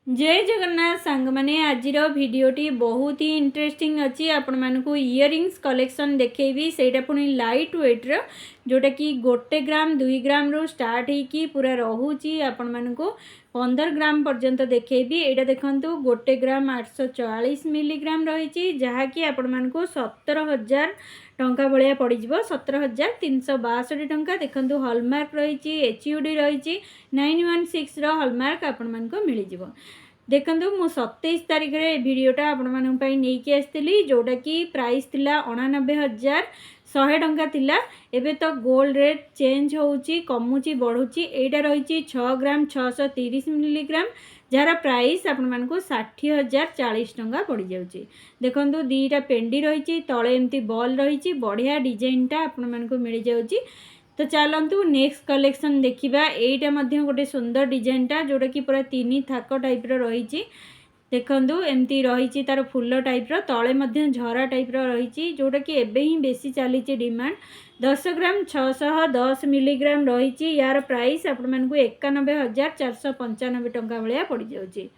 जय जगन्नाथ सांग मैंने आज भिडटी बहुत ही इंटरेस्टिंग अच्छी आपण मानक इयरिंग्स कलेक्शन देखी से पुणी लाइट वेट्र जोटा कि 1 ग्राम 2 ग्राम रू स्टार्ट होगी पूरा रोचे आपण मानक 15 ग्राम पर्यंत देखी। यहाँ देखूँ 1 ग्राम 840 मिलीग्राम रही जहाँकि आपण मानक 17,000 टंका भाया पड़ 17,362 टंका। देखो हॉलमार्क रही HUD रही 916 हॉलमार्क आपण मानक मिल जाव। देखो मु 27 तारीख रे भिडटा आपंपाई आसती जोटा कि प्राइस थिला 89,100 टंका थिला। एबे तो गोल्ड रेट चेंज होउची कमुची बढ़ुची। एटा रही 6 ग्राम 630 मिलीग्राम जार प्राइस आपण मानक 60,040 टंका पड़ जाउची। देखो दीटा पेंडी रही तले एमती बॉल रही बढ़िया डिजाइनटा आपण मानक मिल जाउची। तो चलतु नेक्स्ट कलेक्शन देखा। यहाँ गोटे सुंदर डिजाइनटा जोटा कि पूरा 3 थाक टाइप रही। देखु एमती रही तार फूल टाइप तले झरा टाइप रही जोटा कि एबे ही बेसी चली डिमांड। 10 ग्राम 610 मिलीग्राम रही। यार प्राइस आपण मानक 91,495 टंका भाया पड़ जाउची।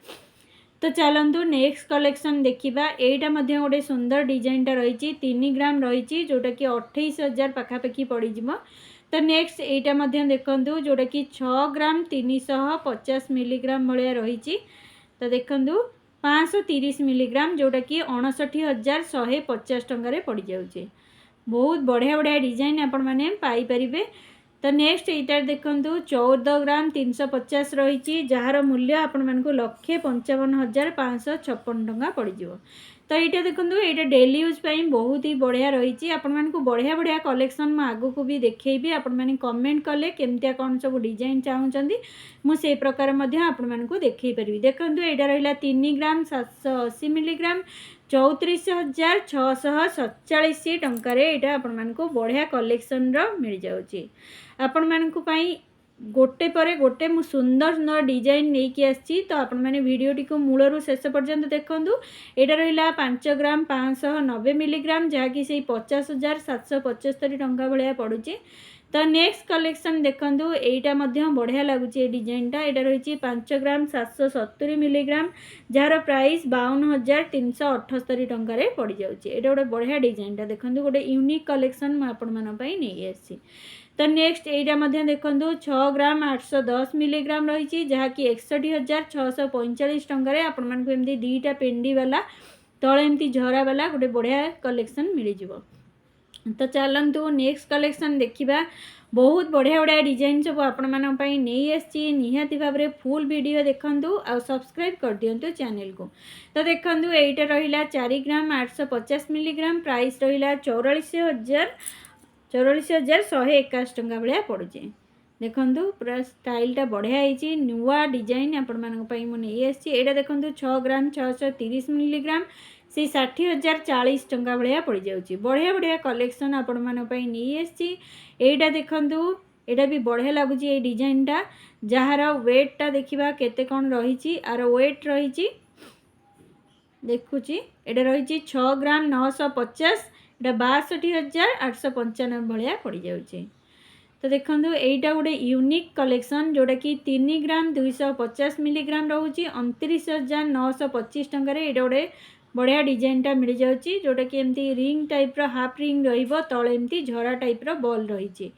तो चलतु नेक्स्ट कलेक्शन देखा। यहाँ गोटे सुंदर डिजाइनटा रही 3 ग्राम रही जोटा कि 28,000 पाखापाखि पड़ जाए। तो नेक्स्ट यहाँ देखु जोटा कि 6 ग्राम 350 मिलीग्राम भाया रही। तो देखु 530 मिलीग्राम जोटा कि 59,150 टंका पड़ जाऊे। बहुत बढ़िया बढ़िया डिजाइन आपण मैंने पाइपर। तो नेक्स्ट यहाँ देखु 14 ग्राम 350 रही जार मूल्य आपण मानक 1,55,556 टंका पड़ जाए। तो यहाँ देखो ये डेली यूज बहुत ही बढ़िया रही। आपण मानक बढ़िया बढ़िया कलेक्शन मैं आगु को भी देखेबी। आपण मैंने कमेंट कले केमतिया कौन सब डिजाइन चाहूँगी मुझे प्रकार आपण मानक देखई पारि। देखो यहाँ रहा 3 ग्राम 780 मिलीग्राम 34,647 टंकार यहाँ आपण मानक बढ़िया कलेक्शन मिल जाऊँगी। आपण मानक गोटे पर गोटे मु सुंदर सुंदर डिजाइन नहीं आसी। तो आपण मैंने भिडटी को मूलरू शेष पर्यंत देखूँ। यहाँ रहा 5 ग्राम 590 मिलीग्राम जहाँकि से 50,775 टंका भाया पड़ुची। तो नेक्स्ट कलेक्शन देखूँ यहाँ बढ़िया लगुच डिजाइनटा। यहाँ रही 5 ग्राम 770 मिलीग्राम जार प्राइस 52,378 टंकार पड़ जाऊँगी। यहाँ गोटे बढ़िया डिजाइनटा देखूँ गोटे यूनिक कलेक्शन मुझे नहीं आसी। तो नेक्स्ट यहाँ देखो 6 ग्राम 810 मिलीग्राम रही जहाँकि 61,645 टंकार आपण मानक एमती 2टा पेंडी वाला तले एमती झरा वाला गोटे बढ़िया कलेक्शन मिल जाव। तो चलतु नेक्स्ट कलेक्शन देखा। बहुत बढ़िया बढ़िया डिजाइन सब आपण मानी नहीं आसी। निहाती भाव में फुल वीडियो देखंतु आ सब्सक्राइब कर दिंतु चैनल को। तो देखो यहाँ रहा 4 ग्राम 850 मिलीग्राम प्राइस रहा 44,181 टंका भाया पड़ुचे। देखो पूरा स्टाइलटा बढ़िया है नुआ डिजाइन आपण नहीं आसी। यहाँ देखो 6 ग्राम 630 मिलीग्राम से 60,040 टंका भाया पड़ जाऊँगी। बढ़िया बढ़िया कलेक्शन आपण नहीं आसी। यहाँ देखो यहाँ भी बढ़िया लगुच ये डिजाइनटा जार वेटटा देखा केते कौन रही। आर वेट रही देखुची यहाँ रही 6 ग्राम 950 यहाँ 62,895 भाया पड़ जाऊँगी। तो देखो यहाँ गोटे यूनिक कलेक्शन जोटा कि 3 ग्राम 250 मिलीग्राम रोचे 29,925 टंकार। यहाँ गोटे बढ़िया डिजाइनटा मिल जाऊँगी जोटा कि एमती रिंग टाइप हाफ रिंग तले एमती झरा टाइप बॉल रही।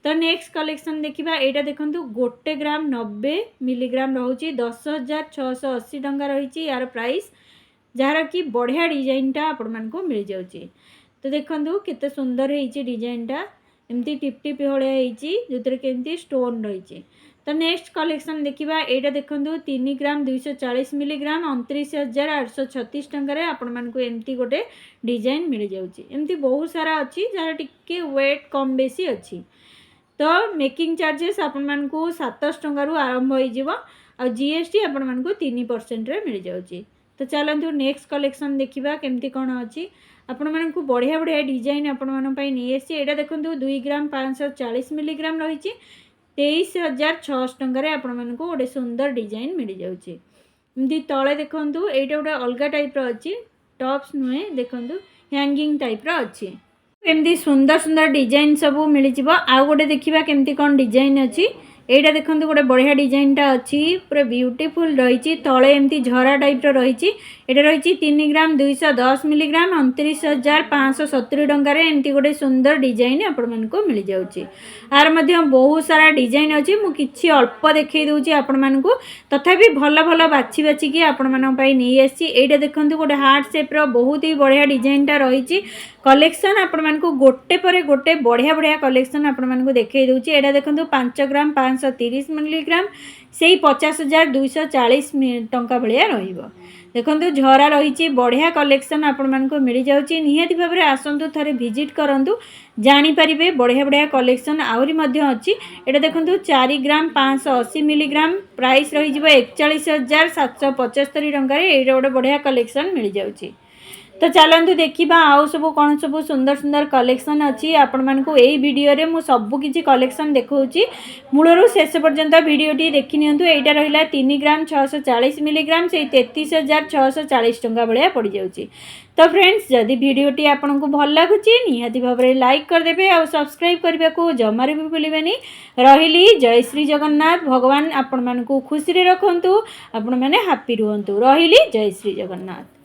तो नेक्स्ट कलेक्शन देखा। यहाँ देखो 1 ग्राम 90 मिलीग्राम रोचे 10,680 टंका रही। यार प्राइस जार कि बढ़िया डिजाइनटा आपण मानक मिल जाऊँगी। तो देखो केते सुंदर है डिजाइनटा एमती टिप टिप भाया जो कि स्टोन रही। तो नेक्स्ट कलेक्शन देखा। यहाँ देखो 3 ग्राम 240 मिलीग्राम 29,836 टंकार आपण मानक एमती गोटे डिजाइन मिल जाऊँगी। एमती बहुत सारा अच्छी जार टिके वेट कम बेसी अच्छी। तो मेकिंग चार्जेस आपण मानक 700 टंकार आरंभ हो जीएसटी आपण मानक 3% मिल जाऊँगी। तो चलतु नेक्स्ट कलेक्शन देखा केमती कौन अच्छी आपण मानक बढ़िया बढ़िया डिजाइन आपण नहीं आसी। यहाँ देखो 2 ग्राम 540 मिलीग्राम रही 23,600 टंकार आपण मानक गोटे सुंदर डिजाइन मिल जाऊँगी। एमती तले देखो यहाँ गोटे अलग टाइप अच्छी टॉप्स नुहे देखो हैंगिंग टाइप अच्छी एमती सुंदर सुंदर डिजाइन सब मिल जाव। आउ गोटे देखा केमती कौन डिजाइन अच्छी এইটা দেখନ୍ତୁ ଗୋଟେ ବଢ଼ିଆ ଡିଜାଇନଟା ଅଛି ପୁରା ବ୍ୟୁଟିଫୁଲ୍ ରହିଛି ତଳେ ଏମିତି ଝରା ଟାଇପ୍ର ରହିଛି ଏଇଟା ରହିଛି 3 ଗ୍ରାମ 210 ମିଲିଗ୍ରାମ 29,570 ଟଙ୍କାରେ ଏମିତି ଗୋଟେ ସୁନ୍ଦର ଡିଜାଇନ ଆପଣମାନଙ୍କୁ ମିଳିଯାଉଛି ଆର ମଧ୍ୟ ବହୁତ ସାରା ଡିଜାଇନ ଅଛି ମୁଁ କିଛି ଅଳ୍ପ ଦେଖେଇ ଦେଉଛି ଆପଣମାନଙ୍କୁ ତଥାପି ଭଲ ଭଲ ବାଛି ବାଛିକି ଆପଣମାନଙ୍କ ପାଇଁ ନେଇ ଆସିଛି ଏଇଟା ଦେଖନ୍ତୁ ଗୋଟେ ହାର୍ଟ ସେପ୍ର ବହୁତ ହି ବଢ଼ିଆ ଡିଜାଇନଟା ରହିଛି କଲେକ୍ସନ୍ ଆପଣମାନଙ୍କୁ ଗୋଟେ ପରେ ଗୋଟେ ବଢ଼ିଆ ବଢ଼ିଆ କଲେକ୍ସନ୍ ଆପଣମାନଙ୍କୁ ଦେଖେଇ ଦେଉଛି ଏଇଟା ଦେଖନ୍ତୁ 5 ଗ୍ରାମ 530 ମିଲିଗ୍ରାମ ସେଇ 50,240 ଟଙ୍କା ଭଳିଆ ରହିବ ଦେଖନ୍ତୁ ଝରା ରହିଛି ବଢ଼ିଆ କଲେକ୍ସନ୍ ଆପଣମାନଙ୍କୁ ମିଳିଯାଉଛି ନିହାତି ଭାବରେ ଆସନ୍ତୁ ଥରେ ଭିଜିଟ୍ କରନ୍ତୁ ଜାଣିପାରିବେ ବଢ଼ିଆ ବଢ଼ିଆ କଲେକ୍ସନ୍ ଆହୁରି ମଧ୍ୟ ଅଛି ଏଇଟା ଦେଖନ୍ତୁ 4 ଗ୍ରାମ 580 ମିଲିଗ୍ରାମ ପ୍ରାଇସ୍ ରହିଯିବ 41,775 ଟଙ୍କାରେ ଏଇଟା ଗୋଟେ ବଢ଼ିଆ କଲେକ୍ସନ୍ ମିଳିଯାଉଛି तो चलतु देखा आउ सब कौन सब सुंदर सुंदर कलेक्शन अच्छी आपण मानक यही वीडियो रे मु सब किसी कलेक्शन देखौची मूलरू शेष पर्यंत वीडियोटी देखि नियंतु एटा रहिला 3 ग्राम 640 मिलीग्राम से 33,640 टंका भलिया पड़ जाउची तो फ्रेंड्स जदि वीडियोटी आपन को भल लागुची निहाती भाव रे लाइक कर देबे और सब्सक्राइब करबे को जमारे भी भूलिबेनी रहिली जय श्री जगन्नाथ भगवान आपण मानक खुशी रे रखंतु आपण माने हैप्पी रहंतु रहिली जय श्री जगन्नाथ।